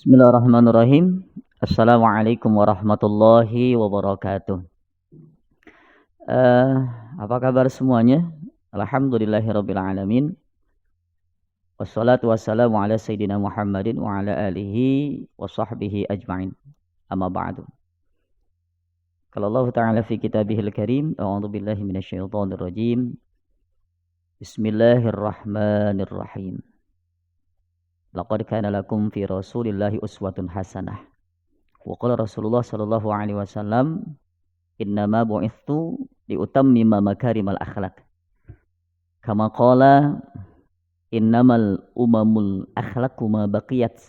Bismillahirrahmanirrahim. Assalamualaikum warahmatullahi wabarakatuh. Eh, Apa kabar semuanya? Alhamdulillahirabbil alamin. Wassalatu wassalamu ala sayyidina Muhammadin wa ala alihi wa sahbihi ajma'in. Amma ba'du. Qala Allah Ta'ala fi kitabihil karim, a'udzu billahi minasyaitonir rajim. Bismillahirrahmanirrahim. Laqad kana lakum fi Rasulillahi uswatun hasanah. Wa qala Rasulullah sallallahu alaihi wasallam, innama bu'ithtu liutammima makarimal akhlak. Kama qala innamal umamul akhlaqu ma baqiyat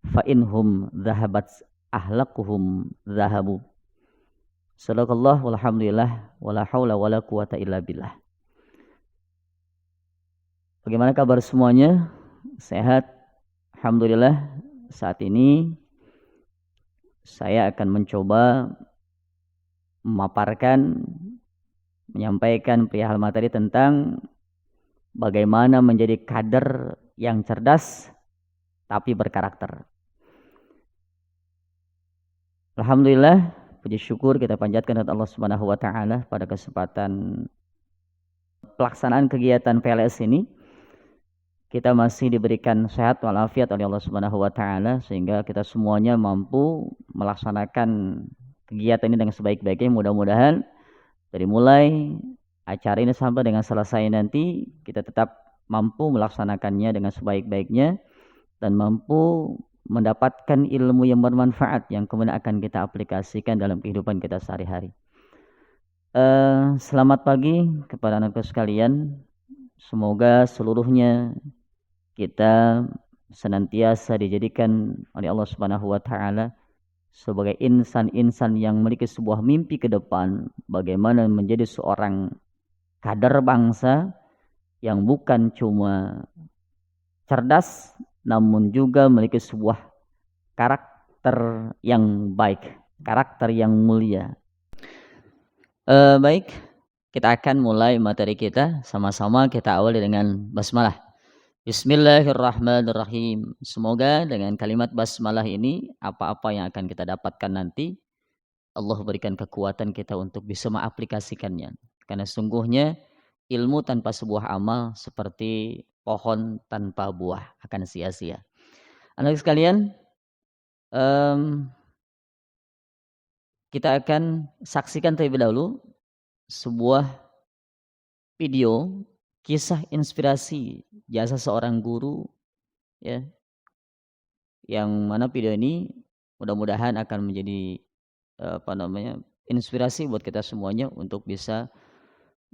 fa inhum dhahabat ahlaquhum dhahabu. Sadaqallah walhamdulillah wala haula wala quwata illa billah. Bagaimana kabar semuanya? Sehat? Alhamdulillah. Saat ini saya akan mencoba memaparkan, menyampaikan perihal materi tentang bagaimana menjadi kader yang cerdas tapi berkarakter. Alhamdulillah, puji syukur kita panjatkan kepada Allah Subhanahu wa taala pada kesempatan pelaksanaan kegiatan PLS ini. Kita masih diberikan sehat walafiat oleh Allah Subhanahu wa taala sehingga kita semuanya mampu melaksanakan kegiatan ini dengan sebaik-baiknya. Mudah-mudahan dari mulai acara ini sampai dengan selesai nanti kita tetap mampu melaksanakannya dengan sebaik-baiknya dan mampu mendapatkan ilmu yang bermanfaat yang kemudian akan kita aplikasikan dalam kehidupan kita sehari-hari. Selamat pagi kepada anak-anak sekalian. Semoga seluruhnya kita senantiasa dijadikan oleh Allah Subhanahu wa taala sebagai insan-insan yang memiliki sebuah mimpi ke depan, bagaimana menjadi seorang kader bangsa yang bukan cuma cerdas namun juga memiliki sebuah karakter yang baik, karakter yang mulia. Baik, kita akan mulai materi kita. Sama-sama kita awali dengan basmalah. Bismillahirrahmanirrahim. Semoga dengan kalimat basmalah ini apa-apa yang akan kita dapatkan nanti Allah berikan kekuatan kita untuk bisa mengaplikasikannya. Karena sungguhnya ilmu tanpa sebuah amal seperti pohon tanpa buah, akan sia-sia. Anak sekalian, kita akan saksikan terlebih dahulu sebuah video kisah inspirasi jasa seorang guru, ya, yang mana video ini mudah-mudahan akan menjadi inspirasi buat kita semuanya untuk bisa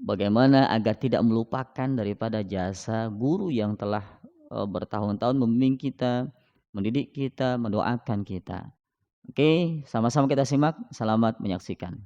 bagaimana agar tidak melupakan daripada jasa guru yang telah bertahun-tahun membimbing kita, mendidik kita, mendoakan kita. Oke, sama-sama kita simak. Selamat menyaksikan.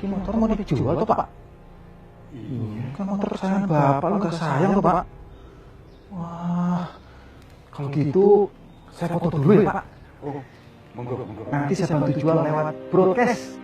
Ini motor mau dijual tuh Pak? Iya, kan motor kesayangan Bapak, lu gak sayang tuh Pak? Wah, kalau gitu saya foto dulu ya Pak. Oh, monggo. Nanti saya bantu jual lewat broadcast.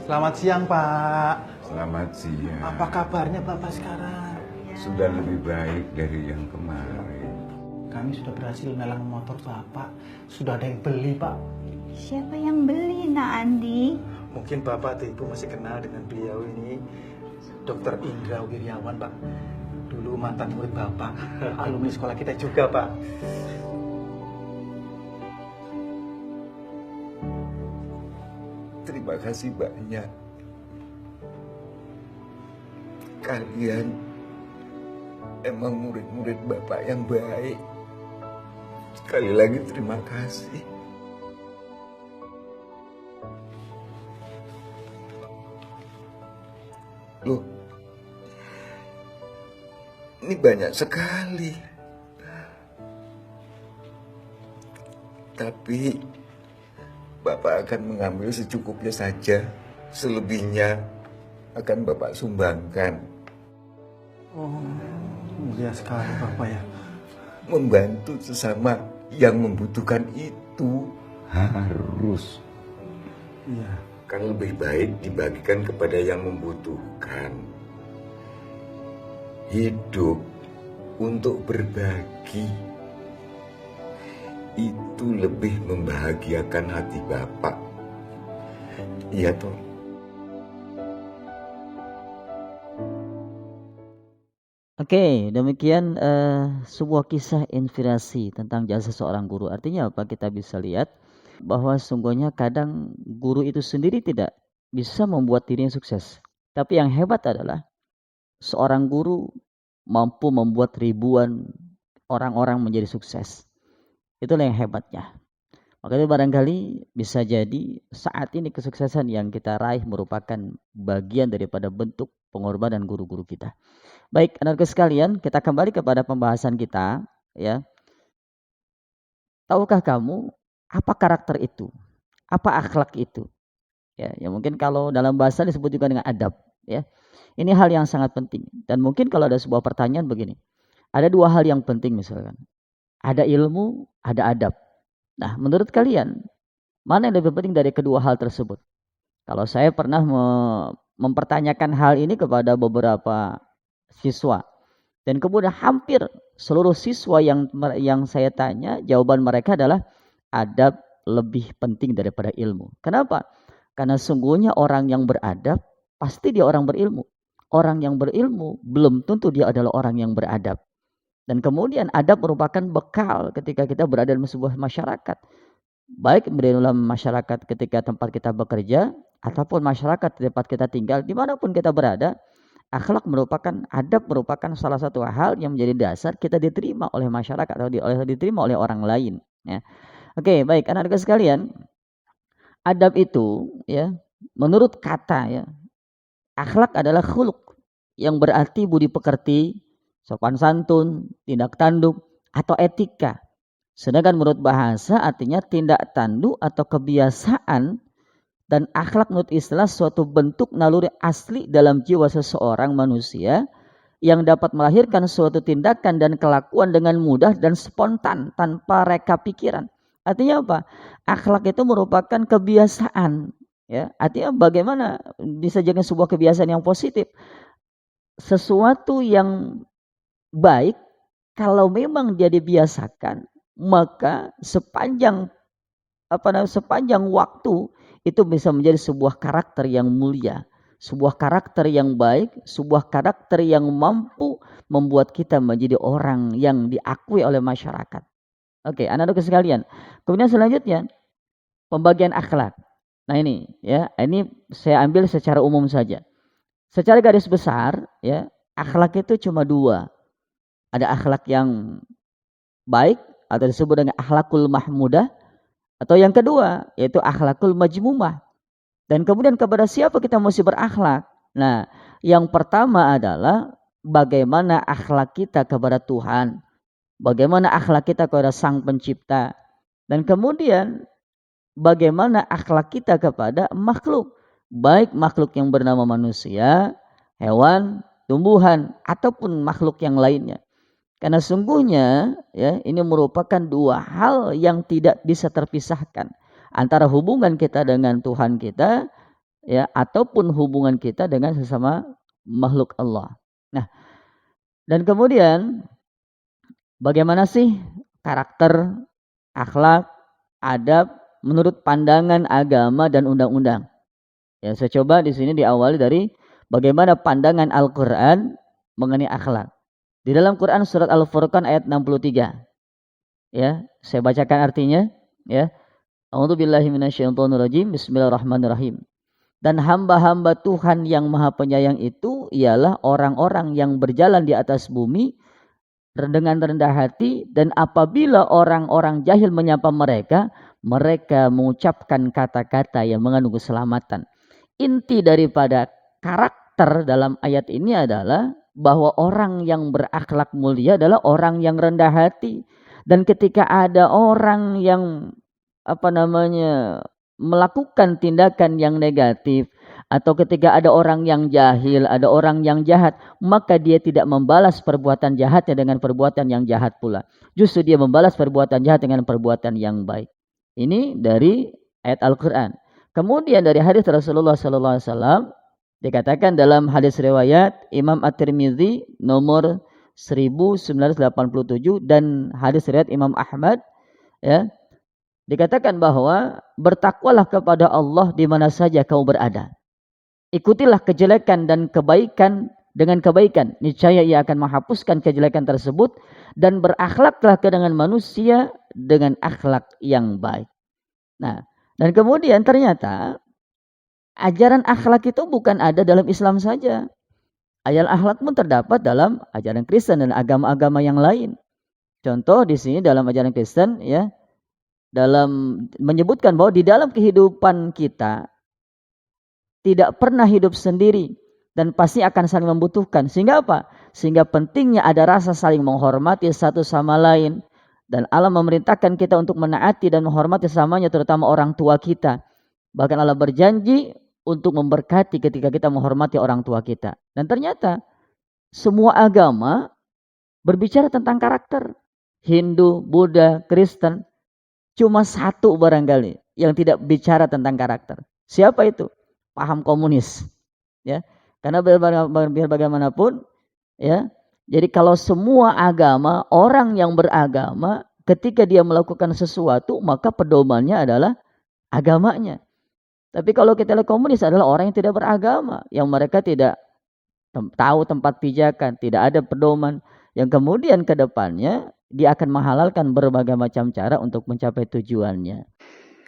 Selamat siang, Pak. Selamat siang. Apa kabarnya Bapak sekarang? Sudah lebih baik dari yang kemarin. Kami sudah berhasil melang motor Bapak. Sudah ada yang beli, Pak. Siapa yang beli, Nak Andi? Mungkin Bapak atau Ibu masih kenal dengan beliau ini, Dr. Indra Wiryawan, Pak. Dulu mantan murid Bapak, alumni sekolah kita juga, Pak. Terima kasih banyak. Kalian emang murid-murid Bapak yang baik. Sekali lagi terima kasih. Loh, ini banyak sekali. Tapi Bapak akan mengambil secukupnya saja. Selebihnya akan Bapak sumbangkan. Oh, mulia sekali Bapak ya. Membantu sesama yang membutuhkan itu harus. Iya. Kan lebih baik dibagikan kepada yang membutuhkan. Hidup untuk berbagi itu lebih membahagiakan hati Bapak. Iya toh. Oke, demikian sebuah kisah inspirasi tentang jasa seorang guru. Artinya apa? Kita bisa lihat bahwa sungguhnya kadang guru itu sendiri tidak bisa membuat dirinya sukses. Tapi yang hebat adalah seorang guru mampu membuat ribuan orang-orang menjadi sukses. Itulah yang hebatnya. Makanya barangkali bisa jadi saat ini kesuksesan yang kita raih merupakan bagian daripada bentuk pengorbanan guru-guru kita. Baik, anak-anak sekalian, kita kembali kepada pembahasan kita, ya. Tahukah kamu apa karakter itu? Apa akhlak itu? Ya mungkin kalau dalam bahasa disebut juga dengan adab, ya. Ini hal yang sangat penting. Dan mungkin kalau ada sebuah pertanyaan begini. Ada dua hal yang penting misalkan. Ada ilmu, ada adab. Nah, menurut kalian, mana yang lebih penting dari kedua hal tersebut? Kalau saya pernah mempertanyakan hal ini kepada beberapa siswa. Dan kemudian hampir seluruh siswa yang saya tanya, jawaban mereka adalah adab lebih penting daripada ilmu. Kenapa? Karena sungguhnya orang yang beradab, pasti dia orang berilmu. Orang yang berilmu, belum tentu dia adalah orang yang beradab. Dan kemudian adab merupakan bekal ketika kita berada dalam sebuah masyarakat. Baik dalam masyarakat ketika tempat kita bekerja, ataupun masyarakat tempat kita tinggal, dimanapun kita berada, akhlak merupakan, adab merupakan salah satu hal yang menjadi dasar kita diterima oleh masyarakat atau diterima oleh orang lain. Ya. Oke, baik anak-anak sekalian, adab itu, ya, menurut kata, ya, akhlak adalah khuluk yang berarti budi pekerti, sopan santun, tindak tanduk, atau etika. Sedangkan menurut bahasa artinya tindak tanduk atau kebiasaan. Dan akhlak menurut istilah suatu bentuk naluri asli dalam jiwa seseorang manusia yang dapat melahirkan suatu tindakan dan kelakuan dengan mudah dan spontan tanpa reka pikiran. Artinya apa? Akhlak itu merupakan kebiasaan. Ya, artinya bagaimana bisa jadi sebuah kebiasaan yang positif. Sesuatu yang baik kalau memang dia dibiasakan, maka sepanjang waktu itu bisa menjadi sebuah karakter yang mulia, sebuah karakter yang baik, sebuah karakter yang mampu membuat kita menjadi orang yang diakui oleh masyarakat. Oke, anak-anak sekalian. Kemudian selanjutnya pembagian akhlak. Nah ini, ya, ini saya ambil secara umum saja. Secara garis besar, ya, akhlak itu cuma dua. Ada akhlak yang baik atau disebut dengan akhlakul mahmudah. Atau yang kedua, yaitu akhlakul majmumah. Dan kemudian kepada siapa kita mesti berakhlak? Nah, yang pertama adalah bagaimana akhlak kita kepada Tuhan. Bagaimana akhlak kita kepada Sang Pencipta. Dan kemudian bagaimana akhlak kita kepada makhluk. Baik makhluk yang bernama manusia, hewan, tumbuhan, ataupun makhluk yang lainnya. Karena sungguhnya, ya, ini merupakan dua hal yang tidak bisa terpisahkan antara hubungan kita dengan Tuhan kita ya, ataupun hubungan kita dengan sesama makhluk Allah. Nah, dan kemudian bagaimana sih karakter, akhlak, adab menurut pandangan agama dan undang-undang? Ya, saya coba di sini diawali dari bagaimana pandangan Al-Qur'an mengenai akhlak. Di dalam Quran surat Al-Furqan ayat 63. Ya, saya bacakan artinya, ya. A'udzubillahi minasyaitonirrajim. Bismillahirrahmanirrahim. Dan hamba-hamba Tuhan yang Maha Penyayang itu ialah orang-orang yang berjalan di atas bumi dengan rendah hati, dan apabila orang-orang jahil menyapa mereka, mereka mengucapkan kata-kata yang mengandung keselamatan. Inti daripada karakter dalam ayat ini adalah bahwa orang yang berakhlak mulia adalah orang yang rendah hati. Dan ketika ada orang yang melakukan tindakan yang negatif, atau ketika ada orang yang jahil, ada orang yang jahat, maka dia tidak membalas perbuatan jahatnya dengan perbuatan yang jahat pula. Justru dia membalas perbuatan jahat dengan perbuatan yang baik. Ini dari ayat Al-Quran. Kemudian dari hadis Rasulullah SAW dikatakan dalam hadis riwayat Imam At-Tirmidzi nomor 1987 dan hadis riwayat Imam Ahmad, ya, dikatakan bahwa bertakwalah kepada Allah di mana saja kau berada. Ikutilah kejelekan dan kebaikan dengan kebaikan, niscaya ia akan menghapuskan kejelekan tersebut, dan berakhlaklah dengan manusia dengan akhlak yang baik. Nah, dan kemudian ternyata ajaran akhlak itu bukan ada dalam Islam saja. Ajaran akhlak pun terdapat dalam ajaran Kristen dan agama-agama yang lain. Contoh di sini dalam ajaran Kristen, ya, dalam menyebutkan bahwa di dalam kehidupan kita tidak pernah hidup sendiri dan pasti akan saling membutuhkan. Sehingga apa? Sehingga pentingnya ada rasa saling menghormati satu sama lain. Dan Allah memerintahkan kita untuk menaati dan menghormati sesamanya, terutama orang tua kita. Bahkan Allah berjanji untuk memberkati ketika kita menghormati orang tua kita. Dan ternyata semua agama berbicara tentang karakter. Hindu, Buddha, Kristen. Cuma satu barangkali yang tidak bicara tentang karakter. Siapa itu? Paham komunis. Ya. Karena biar bagaimanapun, ya. Jadi kalau semua agama, orang yang beragama ketika dia melakukan sesuatu, maka pedomannya adalah agamanya. Tapi kalau kita lihat komunis adalah orang yang tidak beragama, yang mereka tidak tahu tempat pijakan, tidak ada pedoman, yang kemudian ke depannya dia akan menghalalkan berbagai macam cara untuk mencapai tujuannya.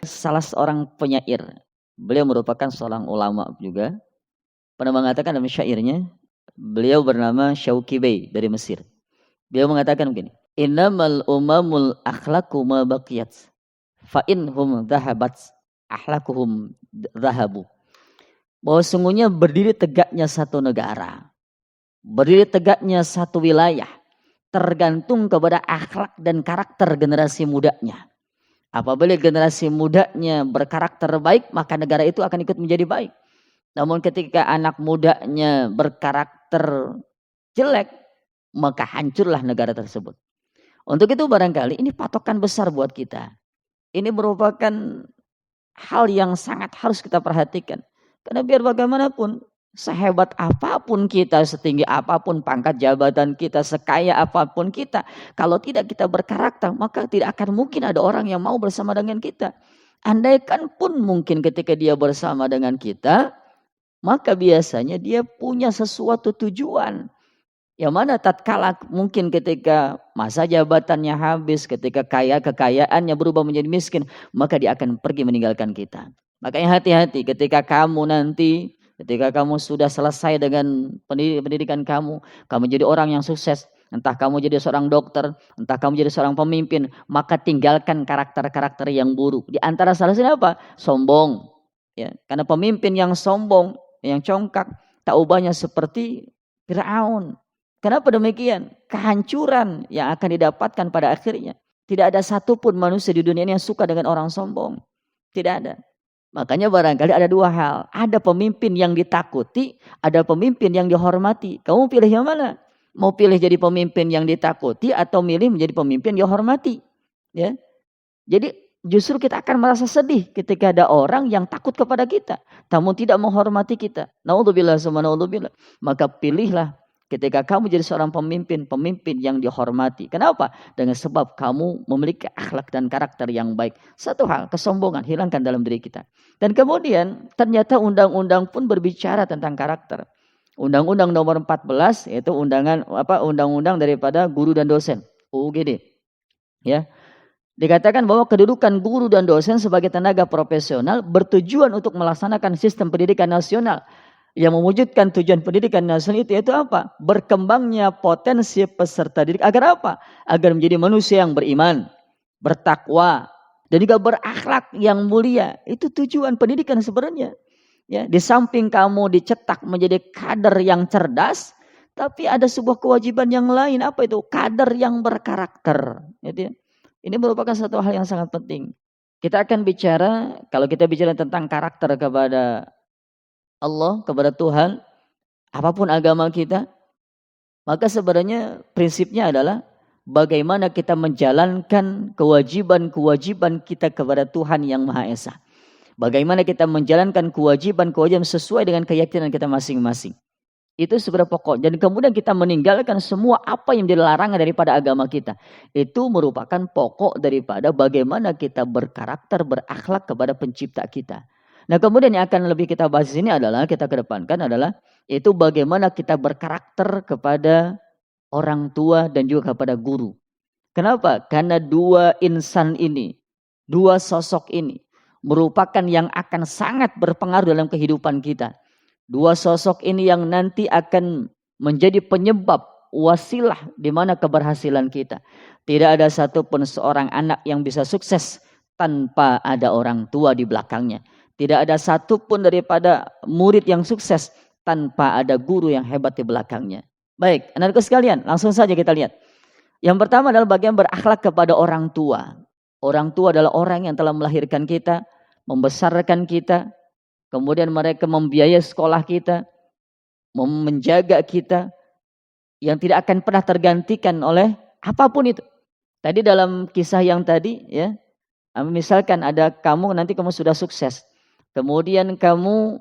Salah seorang penyair, beliau merupakan seorang ulama juga, pernah mengatakan dalam syairnya, beliau bernama Syauqi Bey dari Mesir. Beliau mengatakan begini, innamal umamul akhlaqu ma baqiyat fa inhum dhahabat akhlaquhum dhahabu. Bahwa sungguhnya berdiri tegaknya satu negara, berdiri tegaknya satu wilayah, tergantung kepada akhlak dan karakter generasi mudanya. Apabila generasi mudanya berkarakter baik, maka negara itu akan ikut menjadi baik. Namun ketika anak mudanya berkarakter jelek, maka hancurlah negara tersebut. Untuk itu barangkali ini patokan besar buat kita. Ini merupakan hal yang sangat harus kita perhatikan. Karena biar bagaimanapun, sehebat apapun kita, setinggi apapun pangkat jabatan kita, sekaya apapun kita, kalau tidak kita berkarakter, maka tidak akan mungkin ada orang yang mau bersama dengan kita. Andaikan pun mungkin ketika dia bersama dengan kita, maka biasanya dia punya sesuatu tujuan. Yang mana tatkala mungkin ketika masa jabatannya habis, ketika kekayaannya berubah menjadi miskin, maka dia akan pergi meninggalkan kita. Makanya hati-hati ketika kamu nanti, ketika kamu sudah selesai dengan pendidikan kamu jadi orang yang sukses, entah kamu jadi seorang dokter, entah kamu jadi seorang pemimpin, maka tinggalkan karakter-karakter yang buruk. Di antara salah satunya apa? Sombong. Ya, karena pemimpin yang sombong, yang congkak, tak ubahnya seperti Firaun. Kenapa demikian? Kehancuran yang akan didapatkan pada akhirnya. Tidak ada satupun manusia di dunia ini yang suka dengan orang sombong. Tidak ada. Makanya barangkali ada dua hal. Ada pemimpin yang ditakuti, ada pemimpin yang dihormati. Kamu pilih yang mana? Mau pilih jadi pemimpin yang ditakuti atau milih menjadi pemimpin yang dihormati? Ya. Jadi justru kita akan merasa sedih ketika ada orang yang takut kepada kita, namun tidak menghormati kita. Naudzubillah summa naudzubillah. Maka pilihlah ketika kamu jadi seorang pemimpin, pemimpin yang dihormati. Kenapa? Dengan sebab kamu memiliki akhlak dan karakter yang baik. Satu hal, kesombongan hilangkan dalam diri kita. Dan kemudian ternyata undang-undang pun berbicara tentang karakter. Undang-undang nomor 14 yaitu undang-undang daripada guru dan dosen, UUGD. Ya. Dikatakan bahwa kedudukan guru dan dosen sebagai tenaga profesional bertujuan untuk melaksanakan sistem pendidikan nasional. Yang mewujudkan tujuan pendidikan nasional itu apa? Berkembangnya potensi peserta didik agar apa? Agar menjadi manusia yang beriman, bertakwa, dan juga berakhlak yang mulia. Itu tujuan pendidikan sebenarnya. Ya, di samping kamu dicetak menjadi kader yang cerdas, tapi ada sebuah kewajiban yang lain. Apa itu? Kader yang berkarakter. Gitu ya. Ini merupakan satu hal yang sangat penting. Kita akan bicara, kalau kita bicara tentang karakter kepada Allah, kepada Tuhan, apapun agama kita, maka sebenarnya prinsipnya adalah bagaimana kita menjalankan kewajiban-kewajiban kita kepada Tuhan yang Maha Esa. Bagaimana kita menjalankan kewajiban-kewajiban sesuai dengan keyakinan kita masing-masing. Itu sebenarnya pokok. Dan kemudian kita meninggalkan semua apa yang dilarang daripada agama kita. Itu merupakan pokok daripada bagaimana kita berkarakter, berakhlak kepada pencipta kita. Nah kemudian yang akan lebih kita bahas di sini adalah, kita kedepankan adalah, itu bagaimana kita berkarakter kepada orang tua dan juga kepada guru. Kenapa? Karena dua insan ini, dua sosok ini, merupakan yang akan sangat berpengaruh dalam kehidupan kita. Dua sosok ini yang nanti akan menjadi penyebab wasilah di mana keberhasilan kita. Tidak ada satupun seorang anak yang bisa sukses tanpa ada orang tua di belakangnya. Tidak ada satupun daripada murid yang sukses tanpa ada guru yang hebat di belakangnya. Baik, anak-anakku sekalian, langsung saja kita lihat. Yang pertama adalah bagian berakhlak kepada orang tua. Orang tua adalah orang yang telah melahirkan kita, membesarkan kita, kemudian mereka membiayai sekolah kita, menjaga kita, yang tidak akan pernah tergantikan oleh apapun itu. Tadi dalam kisah yang tadi, ya, misalkan ada kamu, nanti kamu sudah sukses, kemudian kamu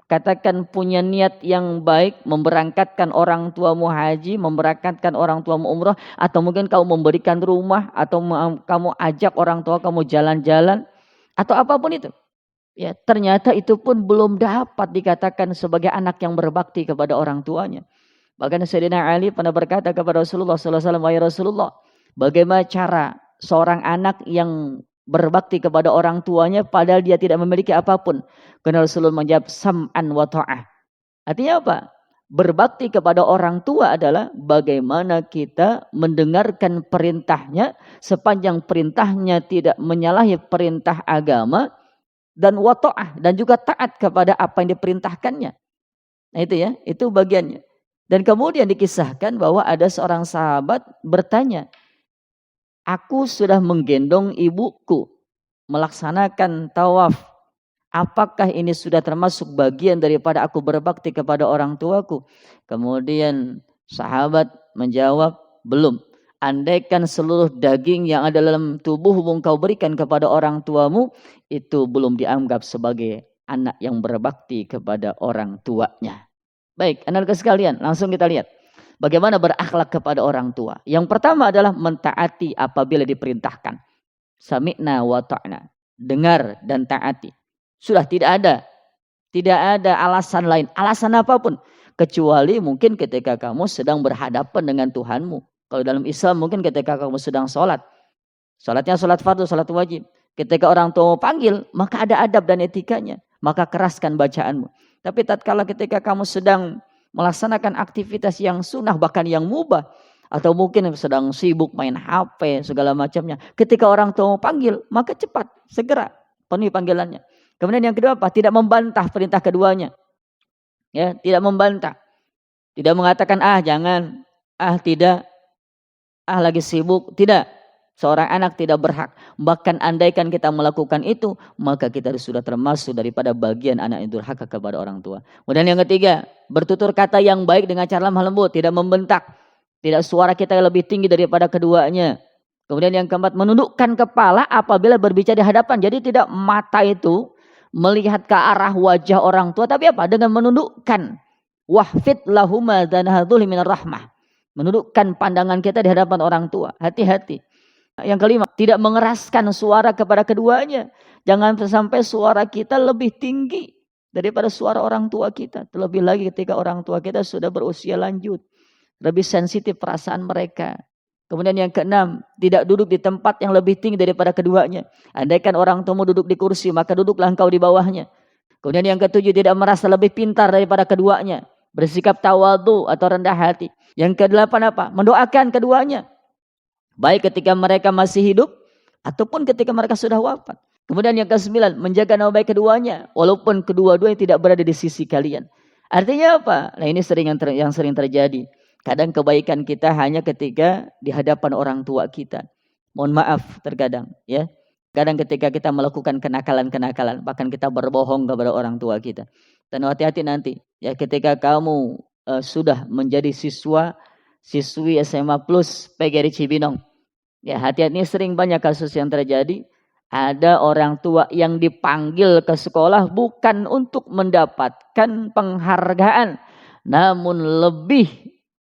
katakan punya niat yang baik, memberangkatkan orang tuamu haji, memberangkatkan orang tuamu umrah, atau mungkin kamu memberikan rumah, atau kamu ajak orang tua kamu jalan-jalan, atau apapun itu. Ya, ternyata itu pun belum dapat dikatakan sebagai anak yang berbakti kepada orang tuanya. Bahkan Sayyidina Ali pernah berkata kepada Rasulullah SAW, "Wahai Rasulullah, bagaimana cara seorang anak yang berbakti kepada orang tuanya padahal dia tidak memiliki apapun?" Karena Rasulullah menjawab, "Sam'an wa ta'ah." Artinya apa? Berbakti kepada orang tua adalah bagaimana kita mendengarkan perintahnya sepanjang perintahnya tidak menyalahi perintah agama, dan wata'ah, dan juga taat kepada apa yang diperintahkannya. Nah itu ya, itu bagiannya. Dan kemudian dikisahkan bahwa ada seorang sahabat bertanya, "Aku sudah menggendong ibuku melaksanakan tawaf. Apakah ini sudah termasuk bagian daripada aku berbakti kepada orang tuaku?" Kemudian sahabat menjawab, "Belum. Andaikan seluruh daging yang ada dalam tubuhmu kau berikan kepada orang tuamu, itu belum dianggap sebagai anak yang berbakti kepada orang tuanya." Baik, anak-anak sekalian, langsung kita lihat bagaimana berakhlak kepada orang tua. Yang pertama adalah mentaati apabila diperintahkan. Sami'na wa ta'na. Dengar dan taati. Sudah tidak ada alasan lain, alasan apapun, kecuali mungkin ketika kamu sedang berhadapan dengan Tuhanmu. Kalau dalam Islam mungkin ketika kamu sedang sholat. Sholatnya sholat fardu, sholat wajib. Ketika orang tua mau panggil, maka ada adab dan etikanya. Maka keraskan bacaanmu. Tapi tatkala ketika kamu sedang melaksanakan aktivitas yang sunnah, bahkan yang mubah, atau mungkin sedang sibuk main HP, segala macamnya. Ketika orang tua mau panggil, maka cepat, segera penuhi panggilannya. Kemudian yang kedua apa? Tidak membantah perintah keduanya. Ya, tidak membantah. Tidak mengatakan, jangan, tidak, lagi sibuk. Tidak. Seorang anak tidak berhak. Bahkan andaikan kita melakukan itu, maka kita sudah termasuk daripada bagian anak yang durhaka kepada orang tua. Kemudian yang ketiga, bertutur kata yang baik dengan cara lemah lembut, tidak membentak. Tidak suara kita yang lebih tinggi daripada keduanya. Kemudian yang keempat, menundukkan kepala apabila berbicara di hadapan. Jadi tidak mata itu melihat ke arah wajah orang tua, tapi apa? Dengan menundukkan. Wahfid lahuma danahadhuli minar rahmah. Menundukkan pandangan kita di hadapan orang tua. Hati-hati. Yang kelima, tidak mengeraskan suara kepada keduanya. Jangan sampai suara kita lebih tinggi daripada suara orang tua kita. Terlebih lagi ketika orang tua kita sudah berusia lanjut. Lebih sensitif perasaan mereka. Kemudian yang keenam, tidak duduk di tempat yang lebih tinggi daripada keduanya. Andaikan orang tuamu duduk di kursi, maka duduklah engkau di bawahnya. Kemudian yang ketujuh, tidak merasa lebih pintar daripada keduanya. Bersikap tawadhu atau rendah hati. Yang kedelapan apa? Mendoakan keduanya. Baik ketika mereka masih hidup, ataupun ketika mereka sudah wafat. Kemudian yang kesembilan, menjaga nama baik keduanya. Walaupun kedua-duanya tidak berada di sisi kalian. Artinya apa? Nah ini yang sering terjadi. Kadang kebaikan kita hanya ketika di hadapan orang tua kita. Mohon maaf terkadang ya. Kadang ketika kita melakukan kenakalan-kenakalan, bahkan kita berbohong kepada orang tua kita. Dan hati-hati nanti ya ketika kamu sudah menjadi siswi SMA plus PGRI Cibinong. Ya hati-hati, sering banyak kasus yang terjadi. Ada orang tua yang dipanggil ke sekolah bukan untuk mendapatkan penghargaan, namun lebih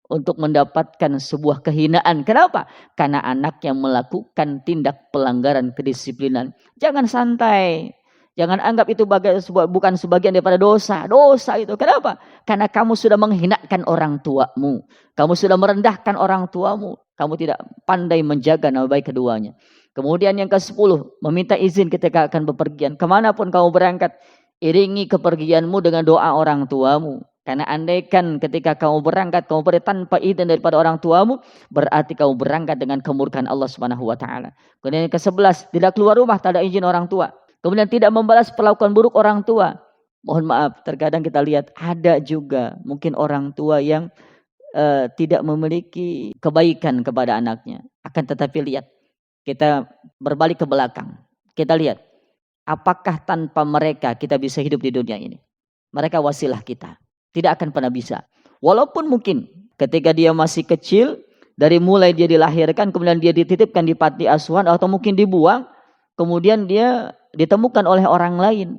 untuk mendapatkan sebuah kehinaan. Kenapa? Karena anak yang melakukan tindak pelanggaran kedisiplinan. Jangan santai. Jangan anggap itu bukan sebagian daripada dosa. Dosa itu. Kenapa? Karena kamu sudah menghinakan orang tuamu. Kamu sudah merendahkan orang tuamu. Kamu tidak pandai menjaga nama baik keduanya. Kemudian yang ke-10, meminta izin ketika akan bepergian. Kemanapun kamu berangkat, iringi kepergianmu dengan doa orang tuamu. Karena andaikan ketika kamu berangkat, kamu pergi tanpa izin daripada orang tuamu, berarti kamu berangkat dengan kemurkaan Allah Subhanahu wa taala. Kemudian yang ke-11, tidak keluar rumah tak ada izin orang tua. Kemudian tidak membalas perlakuan buruk orang tua. Mohon maaf, terkadang kita lihat ada juga mungkin orang tua yang tidak memiliki kebaikan kepada anaknya. Akan tetapi lihat, kita berbalik ke belakang. Kita lihat, apakah tanpa mereka kita bisa hidup di dunia ini? Mereka wasilah kita. Tidak akan pernah bisa. Walaupun mungkin ketika dia masih kecil, dari mulai dia dilahirkan, kemudian dia dititipkan di panti asuhan, atau mungkin dibuang, kemudian dia ditemukan oleh orang lain.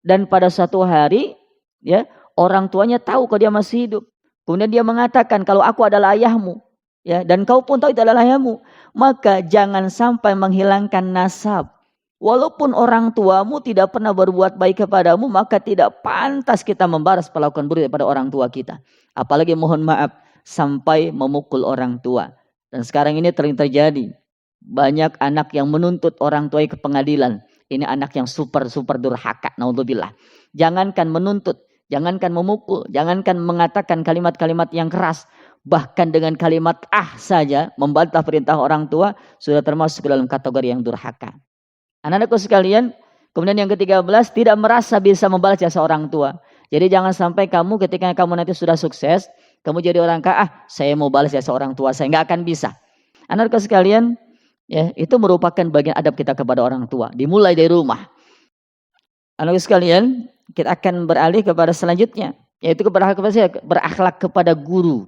Dan pada suatu hari, ya orang tuanya tahu kalau dia masih hidup. Kemudian dia mengatakan, kalau aku adalah ayahmu, ya, dan kau pun tahu itu adalah ayahmu, maka jangan sampai menghilangkan nasab. Walaupun orang tuamu tidak pernah berbuat baik kepadamu, maka tidak pantas kita membalas perlakuan buruk daripada orang tua kita. Apalagi mohon maaf sampai memukul orang tua. Dan sekarang ini sering terjadi. Banyak anak yang menuntut orang tuanya ke pengadilan. Ini anak yang super durhaka. Naudzubillah. Jangankan menuntut, jangankan memukul, jangankan mengatakan kalimat-kalimat yang keras. Bahkan dengan kalimat saja membantah perintah orang tua sudah termasuk dalam kategori yang durhaka. Anak-anakku sekalian, kemudian yang ke-13, tidak merasa bisa membalas jasa orang tua. Jadi jangan sampai kamu ketika kamu nanti sudah sukses, kamu jadi orang kaya, saya mau balas jasa orang tua, saya nggak akan bisa. Anak-anakku sekalian, ya itu merupakan bagian adab kita kepada orang tua. Dimulai dari rumah. Anak-anakku sekalian, kita akan beralih kepada selanjutnya, yaitu berakhlak kepada guru.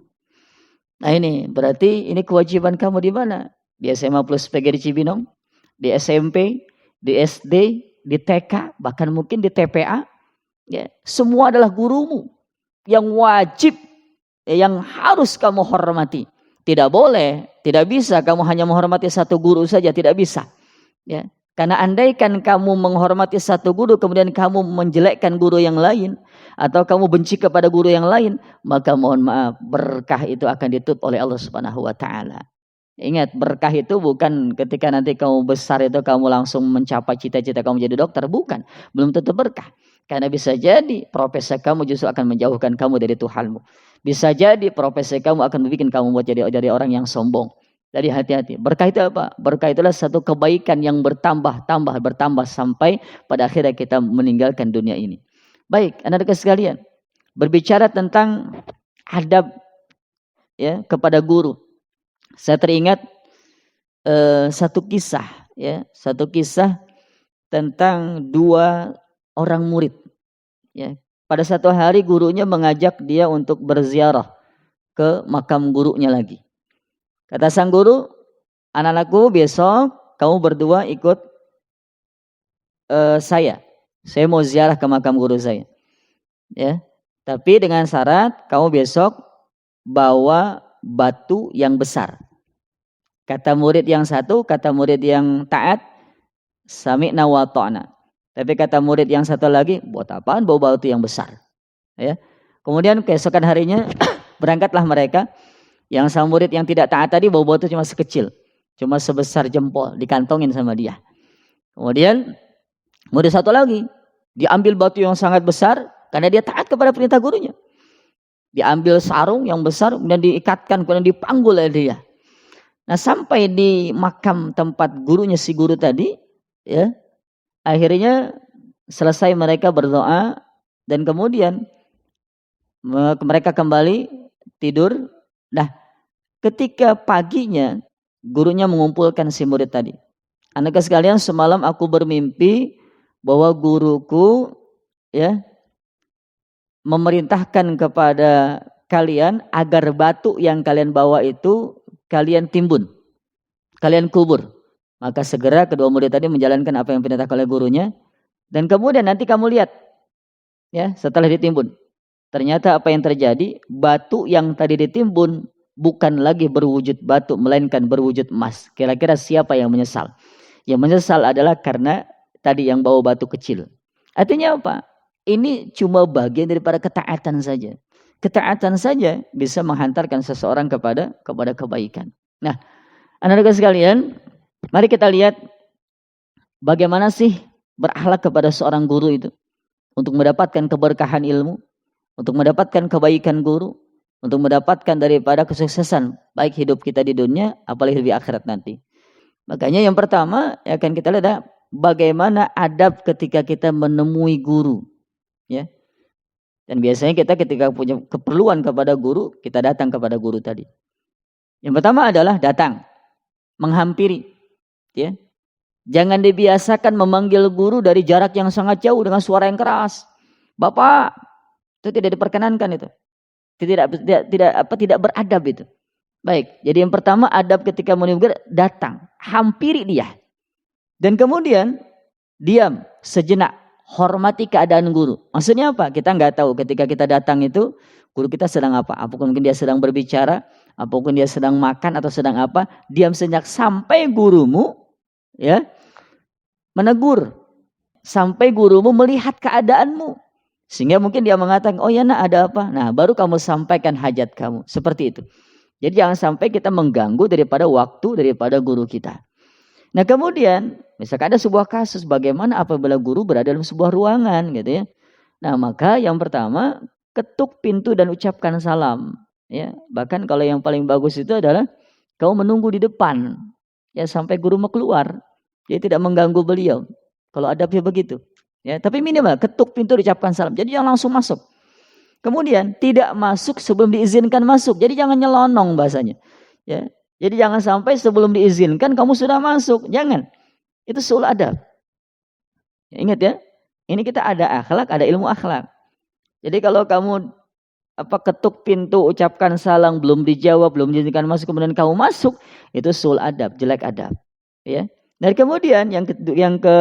Nah ini berarti ini kewajiban kamu di mana? Di SMA plus PGRI Cibinong, di SMP, di SD, di TK, bahkan mungkin di TPA, ya, semua adalah gurumu yang wajib, yang harus kamu hormati. Tidak boleh, tidak bisa kamu hanya menghormati satu guru saja, tidak bisa. Ya, karena andaikan kamu menghormati satu guru, kemudian kamu menjelekkan guru yang lain, atau kamu benci kepada guru yang lain, maka mohon maaf, berkah itu akan ditutup oleh Allah Subhanahu wa taala. Ingat, berkah itu bukan ketika nanti kamu besar itu kamu langsung mencapai cita-cita kamu jadi dokter. Bukan. Belum tentu berkah. Karena bisa jadi profesi kamu justru akan menjauhkan kamu dari Tuhanmu. Bisa jadi profesi kamu akan membuat kamu buat jadi orang yang sombong. Jadi hati-hati. Berkah itu apa? Berkah itulah satu kebaikan yang bertambah sampai pada akhirnya kita meninggalkan dunia ini. Baik, anak-anak sekalian. Berbicara tentang adab ya kepada guru. Saya teringat satu kisah tentang dua orang murid. Ya. Pada satu hari gurunya mengajak dia untuk berziarah ke makam gurunya lagi. Kata sang guru, anak-anakku besok kamu berdua ikut saya mau ziarah ke makam guru saya, ya. Tapi dengan syarat kamu besok bawa batu yang besar. Kata murid yang satu, kata murid yang taat, sami'na wa ta'na. Tapi kata murid yang satu lagi, buat apaan bawa batu yang besar? Ya. Kemudian keesokan harinya berangkatlah mereka. Yang sama murid yang tidak taat tadi bawa batu cuma sekecil, cuma sebesar jempol, dikantongin sama dia. Kemudian murid satu lagi diambil batu yang sangat besar karena dia taat kepada perintah gurunya. Diambil sarung yang besar, kemudian diikatkan, kemudian dipanggul oleh dia. Nah, sampai di makam tempat gurunya si guru tadi, ya, akhirnya selesai mereka berdoa dan kemudian mereka kembali tidur. Nah, ketika paginya gurunya mengumpulkan si murid tadi. Anak sekalian, semalam aku bermimpi bahwa guruku, ya, memerintahkan kepada kalian agar batu yang kalian bawa itu kalian timbun, kalian kubur. Maka segera kedua murid tadi menjalankan apa yang diperintahkan oleh gurunya. Dan kemudian nanti kamu lihat, ya, setelah ditimbun, ternyata apa yang terjadi, batu yang tadi ditimbun bukan lagi berwujud batu, melainkan berwujud emas. Kira-kira siapa yang menyesal? Yang menyesal adalah karena tadi yang bawa batu kecil. Artinya apa? Ini cuma bagian daripada ketaatan saja. Ketaatan saja bisa menghantarkan seseorang kepada kebaikan. Nah, anak-anak sekalian, mari kita lihat bagaimana sih berakhlak kepada seorang guru itu untuk mendapatkan keberkahan ilmu, untuk mendapatkan kebaikan guru, untuk mendapatkan daripada kesuksesan baik hidup kita di dunia apalagi di akhirat nanti. Makanya yang pertama akan kita lihat bagaimana adab ketika kita menemui guru, ya. Dan biasanya kita ketika punya keperluan kepada guru, kita datang kepada guru tadi. Yang pertama adalah datang, menghampiri, ya. Jangan dibiasakan memanggil guru dari jarak yang sangat jauh dengan suara yang keras. Bapak, itu tidak diperkenankan itu. Tidak beradab itu. Baik, jadi yang pertama adab ketika menemui guru, datang, hampiri dia. Dan kemudian diam sejenak, hormati keadaan guru. Maksudnya apa? Kita nggak tahu ketika kita datang itu guru kita sedang apa. Apakah mungkin dia sedang berbicara, apakah dia sedang makan atau sedang apa. Diam sejenak sampai gurumu, ya, menegur. Sampai gurumu melihat keadaanmu. Sehingga mungkin dia mengatakan, oh ya nak, ada apa? Nah, baru kamu sampaikan hajat kamu. Seperti itu. Jadi jangan sampai kita mengganggu daripada waktu daripada guru kita. Nah, kemudian misalkan ada sebuah kasus bagaimana apabila guru berada dalam sebuah ruangan gitu ya. Nah, maka yang pertama ketuk pintu dan ucapkan salam, ya. Bahkan kalau yang paling bagus itu adalah kamu menunggu di depan ya sampai guru mau keluar. Jadi tidak mengganggu beliau. Kalau adabnya begitu. Ya, tapi minimal ketuk pintu ucapkan salam. Jadi jangan langsung masuk. Kemudian tidak masuk sebelum diizinkan masuk. Jadi jangan nyelonong bahasanya. Ya. Jadi jangan sampai sebelum diizinkan kamu sudah masuk. Jangan. Itu sul adab. Ya, ingat ya. Ini kita ada akhlak, ada ilmu akhlak. Jadi kalau kamu ketuk pintu, ucapkan salam, belum dijawab, belum diizinkan masuk, kemudian kamu masuk, itu sul adab, jelek adab. Ya. Dan kemudian yang ke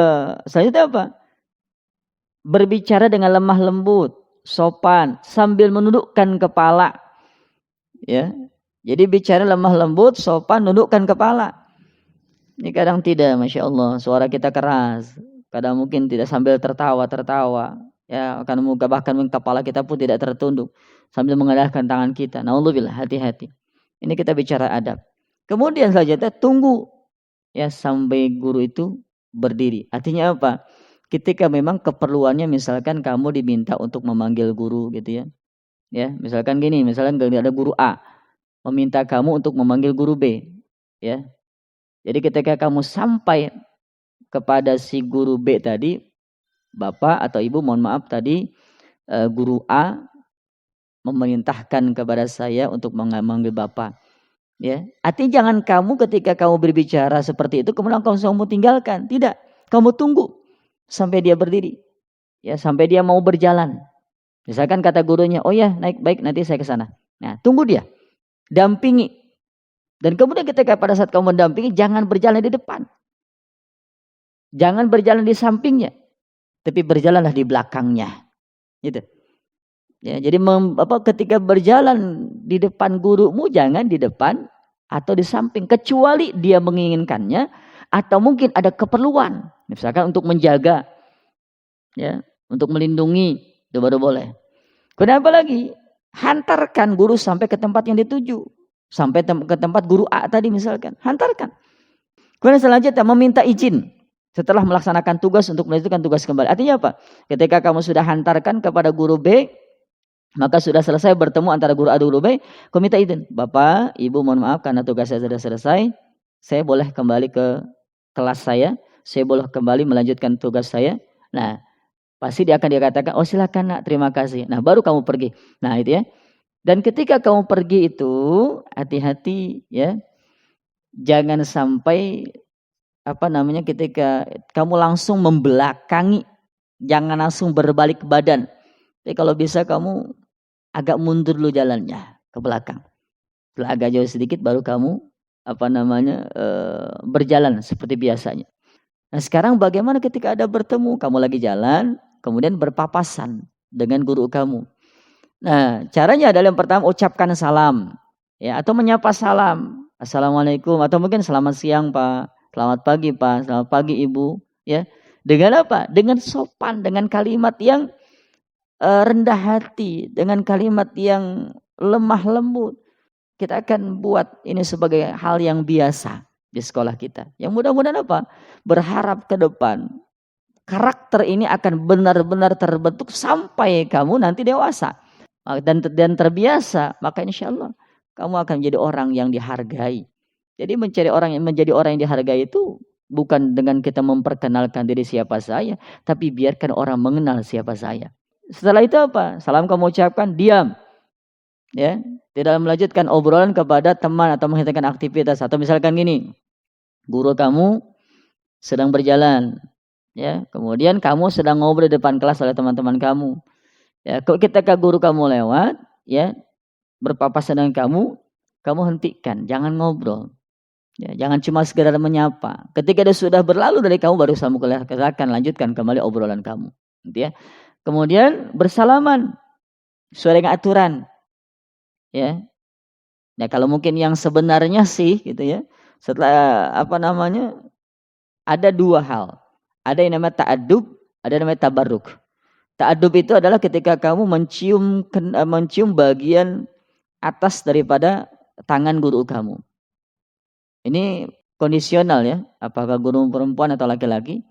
selanjutnya apa? Berbicara dengan lemah lembut, sopan, sambil menundukkan kepala. Ya. Jadi bicara lemah lembut, sopan, nundukkan kepala. Ini kadang tidak, Masya Allah, suara kita keras. Kadang mungkin tidak sambil tertawa. Ya, akan bahkan kepala kita pun tidak tertunduk. Sambil mengadahkan tangan kita. Naudzubillah, hati-hati. Ini kita bicara adab. Kemudian selanjutnya tunggu. Ya, sampai guru itu berdiri. Artinya apa? Ketika memang keperluannya misalkan kamu diminta untuk memanggil guru gitu ya. Ya, misalkan gini, misalkan ada guru A meminta kamu untuk memanggil guru B, ya. Jadi ketika kamu sampai kepada si guru B tadi, Bapak atau Ibu mohon maaf tadi guru A memerintahkan kepada saya untuk memanggil Bapak. Ya, artinya jangan kamu ketika kamu berbicara seperti itu kemudian kamu tinggalkan. Tidak, kamu tunggu sampai dia berdiri. Ya, sampai dia mau berjalan. Misalkan kata gurunya, "Oh ya, baik nanti saya ke sana." Nah, tunggu dia. Dampingi. Dan kemudian ketika pada saat kamu mendampingi, jangan berjalan di depan. Jangan berjalan di sampingnya, tapi berjalanlah di belakangnya. Gitu. Ya, jadi ketika berjalan di depan gurumu, jangan di depan atau di samping, kecuali dia menginginkannya atau mungkin ada keperluan, misalkan untuk menjaga, ya, untuk melindungi, itu baru boleh. Kenapa lagi? Hantarkan guru sampai ke tempat yang dituju, sampai ke tempat guru A tadi misalkan, hantarkan. Kemudian selanjutnya meminta izin setelah melaksanakan tugas untuk melanjutkan tugas kembali. Artinya apa? Ketika kamu sudah hantarkan kepada guru B, maka sudah selesai bertemu antara guru A dan guru B, kamu minta izin. Bapak, Ibu mohon maaf karena tugas saya sudah selesai, saya boleh kembali ke kelas saya boleh kembali melanjutkan tugas saya. Nah, pasti dia akan dikatakan, oh silakan nak, terima kasih. Nah, baru kamu pergi. Nah, itu ya. Dan ketika kamu pergi itu, hati-hati ya. Jangan sampai ketika kamu langsung membelakangi, jangan langsung berbalik badan. Tapi kalau bisa kamu agak mundur dulu jalannya ke belakang. Setelah agak jauh sedikit baru kamu berjalan seperti biasanya. Nah, sekarang bagaimana ketika ada bertemu, kamu lagi jalan, kemudian berpapasan dengan guru kamu. Nah, caranya adalah yang pertama ucapkan salam, ya, atau menyapa salam, assalamualaikum, atau mungkin selamat siang Pak. Selamat pagi Pak, selamat pagi Ibu, ya. Dengan apa? Dengan sopan, dengan kalimat yang rendah hati, dengan kalimat yang lemah lembut. Kita akan buat ini sebagai hal yang biasa di sekolah kita. Yang mudah-mudahan apa? Berharap ke depan karakter ini akan benar-benar terbentuk sampai kamu nanti dewasa dan terbiasa, maka insya Allah kamu akan menjadi orang yang dihargai. Jadi menjadi orang yang dihargai itu bukan dengan kita memperkenalkan diri siapa saya, tapi biarkan orang mengenal siapa saya. Setelah itu apa? Salam kamu ucapkan, diam. Ya, tidak melanjutkan obrolan kepada teman atau menghentikan aktivitas. Atau misalkan gini, guru kamu sedang berjalan, ya, kemudian kamu sedang ngobrol di depan kelas oleh teman-teman kamu. Ya, ketika guru kamu lewat, ya, berpapasan dengan kamu hentikan, jangan ngobrol. Ya, jangan cuma sekedar menyapa. Ketika dia sudah berlalu dari kamu, baru kamu akan lanjutkan kembali obrolan kamu. Gitu ya. Kemudian bersalaman sesuai dengan aturan. Ya. Nah, kalau mungkin yang sebenarnya sih gitu ya. Setelah ada dua hal. Ada yang namanya ta'adub, ada yang namanya tabarruk. Ta'adub itu adalah ketika kamu mencium bagian atas daripada tangan guru kamu. Ini kondisional ya, apakah guru perempuan atau laki-laki.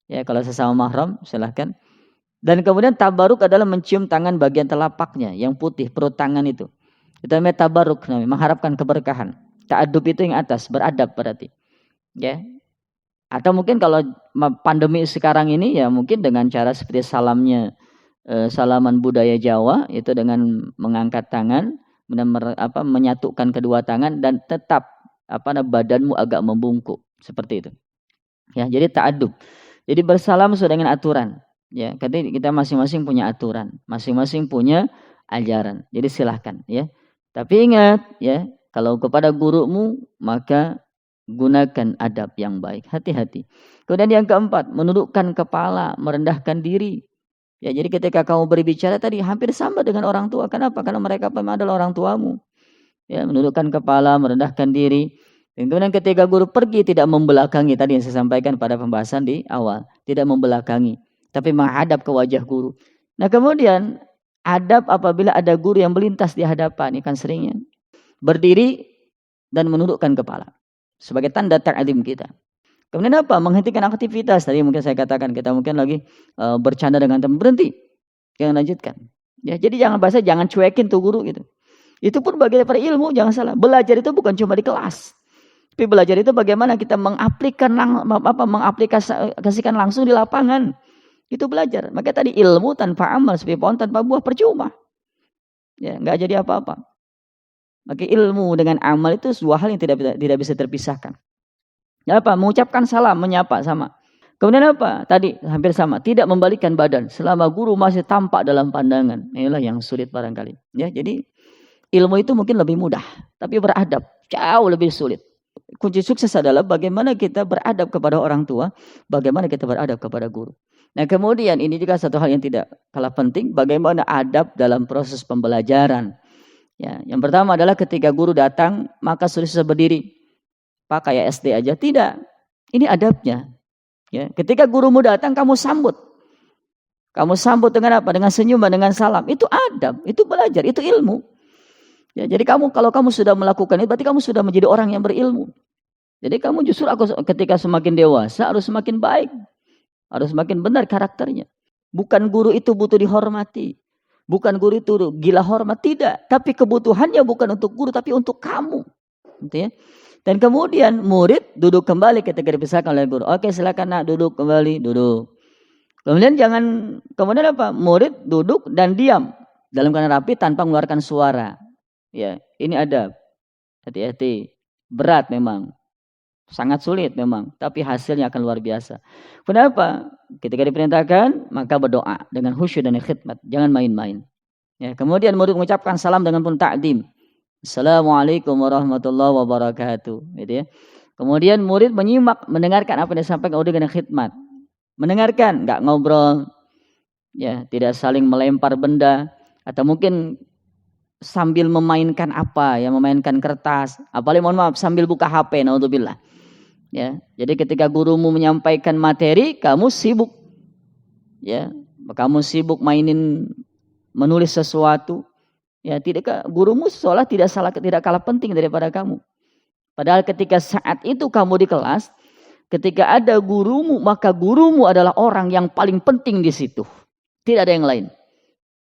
Ya, kalau sesama mahram silahkan. Dan kemudian tabaruk adalah mencium tangan bagian telapaknya yang putih, perut tangan itu. Itu namanya tabaruk, mengharapkan keberkahan. Ta'adub itu yang atas, beradab berarti. Ya. Atau mungkin kalau pandemi sekarang ini ya mungkin dengan cara seperti salaman budaya Jawa, itu dengan mengangkat tangan, menyatukan kedua tangan dan tetap badanmu agak membungkuk seperti itu. Ya, jadi ta'adub. Jadi bersalam sesuai dengan aturan. Ya, kita masing-masing punya aturan, masing-masing punya ajaran. Jadi silahkan ya. Tapi ingat ya, kalau kepada gurumu maka gunakan adab yang baik. Hati-hati. Kemudian yang keempat, menundukkan kepala, merendahkan diri. Ya, jadi ketika kamu berbicara tadi hampir sama dengan orang tua. Kenapa? Karena mereka memang adalah orang tuamu. Ya, menundukkan kepala, merendahkan diri. Dan kemudian ketika guru pergi tidak membelakangi, tadi yang saya sampaikan pada pembahasan di awal, tidak membelakangi, tapi menghadap ke wajah guru. Nah, kemudian adab apabila ada guru yang melintas di hadapan, ini kan seringnya berdiri dan menundukkan kepala sebagai tanda ta'zim kita. Kemudian apa? Menghentikan aktivitas. Tadi mungkin saya katakan kita mungkin lagi bercanda dengan teman, berhenti, jangan lanjutkan. Ya, jadi jangan cuekin tuh guru gitu. Itu pun bagian daripada ilmu, jangan salah. Belajar itu bukan cuma di kelas. Tapi belajar itu bagaimana kita mengaplikasikan langsung di lapangan. Itu belajar. Maka tadi ilmu tanpa amal seperti pohon tanpa buah percuma. Ya, enggak jadi apa-apa. Maka ilmu dengan amal itu dua hal yang tidak bisa terpisahkan. Ya, apa? Mengucapkan salam, menyapa sama. Kemudian apa? Tadi hampir sama, tidak membalikkan badan selama guru masih tampak dalam pandangan. Inilah yang sulit barangkali. Ya, jadi ilmu itu mungkin lebih mudah, tapi beradab jauh lebih sulit. Kunci sukses adalah bagaimana kita beradab kepada orang tua, bagaimana kita beradab kepada guru. Nah, kemudian ini juga satu hal yang tidak kalah penting, bagaimana adab dalam proses pembelajaran. Ya, yang pertama adalah ketika guru datang, maka sudah berdiri. Pak, kayak SD aja, tidak. Ini adabnya. Ya, ketika gurumu datang, kamu sambut. Kamu sambut dengan apa? Dengan senyuman, dengan salam. Itu adab, itu belajar, itu ilmu. Ya, jadi kalau kamu sudah melakukan itu, berarti kamu sudah menjadi orang yang berilmu. Jadi kamu justru ketika semakin dewasa harus semakin baik. Harus semakin benar karakternya. Bukan guru itu butuh dihormati. Bukan guru itu gila hormat. Tidak. Tapi kebutuhannya bukan untuk guru, tapi untuk kamu. Gitu ya. Dan kemudian murid duduk kembali ketika dipisahkan oleh guru. Oke, silakan nak duduk kembali, duduk. Kemudian kemudian apa? Murid duduk dan diam dalam keadaan rapi tanpa mengeluarkan suara. Ya, ini adab. Hati-hati. Berat memang. Sangat sulit memang, tapi hasilnya akan luar biasa. Kenapa? Ketika diperintahkan, maka berdoa dengan khusyuk dan khidmat. Jangan main-main. Ya, kemudian murid mengucapkan salam dengan pun ta'dim. Assalamualaikum warahmatullahi wabarakatuh. Gitu ya. Kemudian murid menyimak, mendengarkan apa yang disampaikan dengan khidmat. Mendengarkan, enggak ngobrol. Ya, tidak saling melempar benda atau mungkin sambil memainkan apa ya, memainkan kertas, apalagi mohon maaf sambil buka HP, naudzubillah. Ya, jadi ketika gurumu menyampaikan materi, kamu sibuk. Ya, kamu sibuk menulis sesuatu. Ya, gurumu seolah tidak kalah penting daripada kamu. Padahal ketika saat itu kamu di kelas, ketika ada gurumu, maka gurumu adalah orang yang paling penting di situ. Tidak ada yang lain.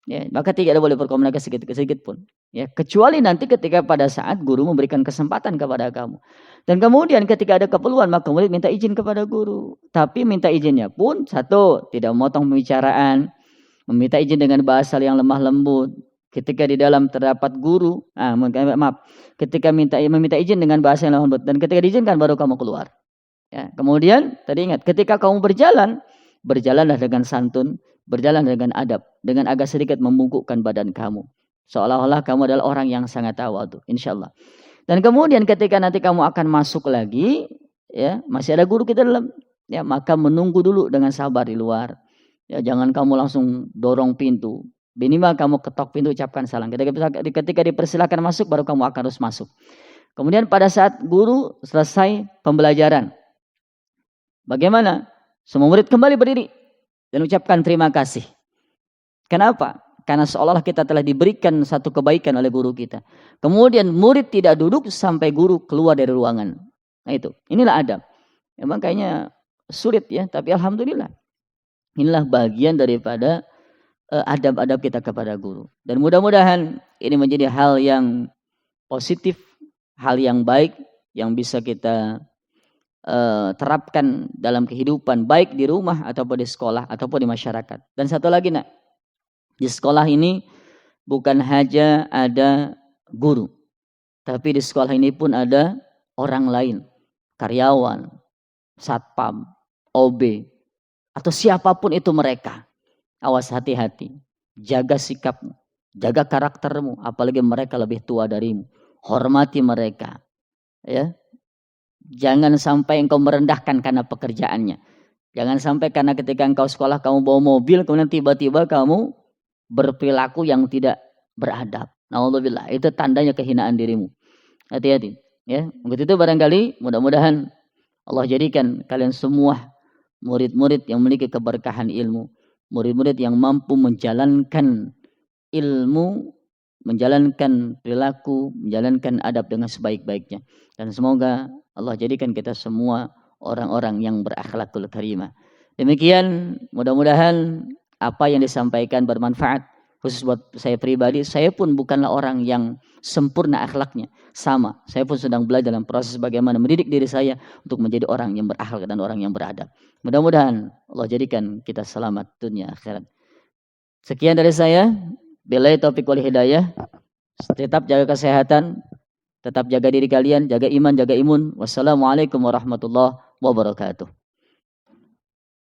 Ya, maka tidak boleh berkomunikasi sedikit pun. Ya, kecuali nanti ketika pada saat guru memberikan kesempatan kepada kamu. Dan kemudian ketika ada keperluan, maka murid minta izin kepada guru. Tapi minta izinnya pun satu, tidak memotong pembicaraan, meminta izin dengan bahasa yang lemah lembut. Ketika di dalam terdapat guru, ketika meminta izin dengan bahasa yang lemah lembut, dan ketika diizinkan baru kamu keluar. Ya, kemudian tadi ingat, ketika kamu berjalanlah dengan santun. Berjalan dengan adab, dengan agak sedikit membungkukkan badan kamu. Seolah-olah kamu adalah orang yang sangat tawadhu, insyaallah. Dan kemudian ketika nanti kamu akan masuk lagi, ya, masih ada guru kita dalam, ya, maka menunggu dulu dengan sabar di luar. Ya, jangan kamu langsung dorong pintu. Minimal kamu ketok pintu, ucapkan salam. Ketika dipersilakan masuk, baru kamu akan harus masuk. Kemudian pada saat guru selesai pembelajaran, bagaimana? Semua murid kembali berdiri dan ucapkan terima kasih. Kenapa? Karena seolah-olah kita telah diberikan satu kebaikan oleh guru kita. Kemudian murid tidak duduk sampai guru keluar dari ruangan. Nah itu, inilah adab. Memang kayaknya sulit ya, tapi alhamdulillah. Inilah bagian daripada adab-adab kita kepada guru. Dan mudah-mudahan ini menjadi hal yang positif, hal yang baik, yang bisa kita terapkan dalam kehidupan baik di rumah ataupun di sekolah ataupun di masyarakat. Dan satu lagi nak, di sekolah ini bukan hanya ada guru, tapi di sekolah ini pun ada orang lain, karyawan, satpam, OB, atau siapapun itu mereka. Awas hati-hati, jaga sikapmu, jaga karaktermu, apalagi mereka lebih tua darimu. Hormati mereka, ya. Jangan sampai engkau merendahkan karena pekerjaannya. Jangan sampai karena ketika engkau sekolah kamu bawa mobil, kemudian tiba-tiba kamu berperilaku yang tidak beradab. Na'udzubillah, itu tandanya kehinaan dirimu. Hati-hati. Ya, begitu itu barangkali mudah-mudahan Allah jadikan kalian semua murid-murid yang memiliki keberkahan ilmu, murid-murid yang mampu menjalankan ilmu, menjalankan perilaku, menjalankan adab dengan sebaik-baiknya. Dan semoga Allah jadikan kita semua orang-orang yang berakhlakul karimah. Demikian, mudah-mudahan apa yang disampaikan bermanfaat. Khusus buat saya pribadi, saya pun bukanlah orang yang sempurna akhlaknya. Sama, saya pun sedang belajar dalam proses bagaimana mendidik diri saya untuk menjadi orang yang berakhlak dan orang yang beradab. Mudah-mudahan Allah jadikan kita selamat dunia akhirat. Sekian dari saya. Billahi taufiq wal hidayah. Tetap jaga kesehatan, tetap jaga diri kalian, jaga iman, jaga imun. Wassalamualaikum warahmatullahi wabarakatuh.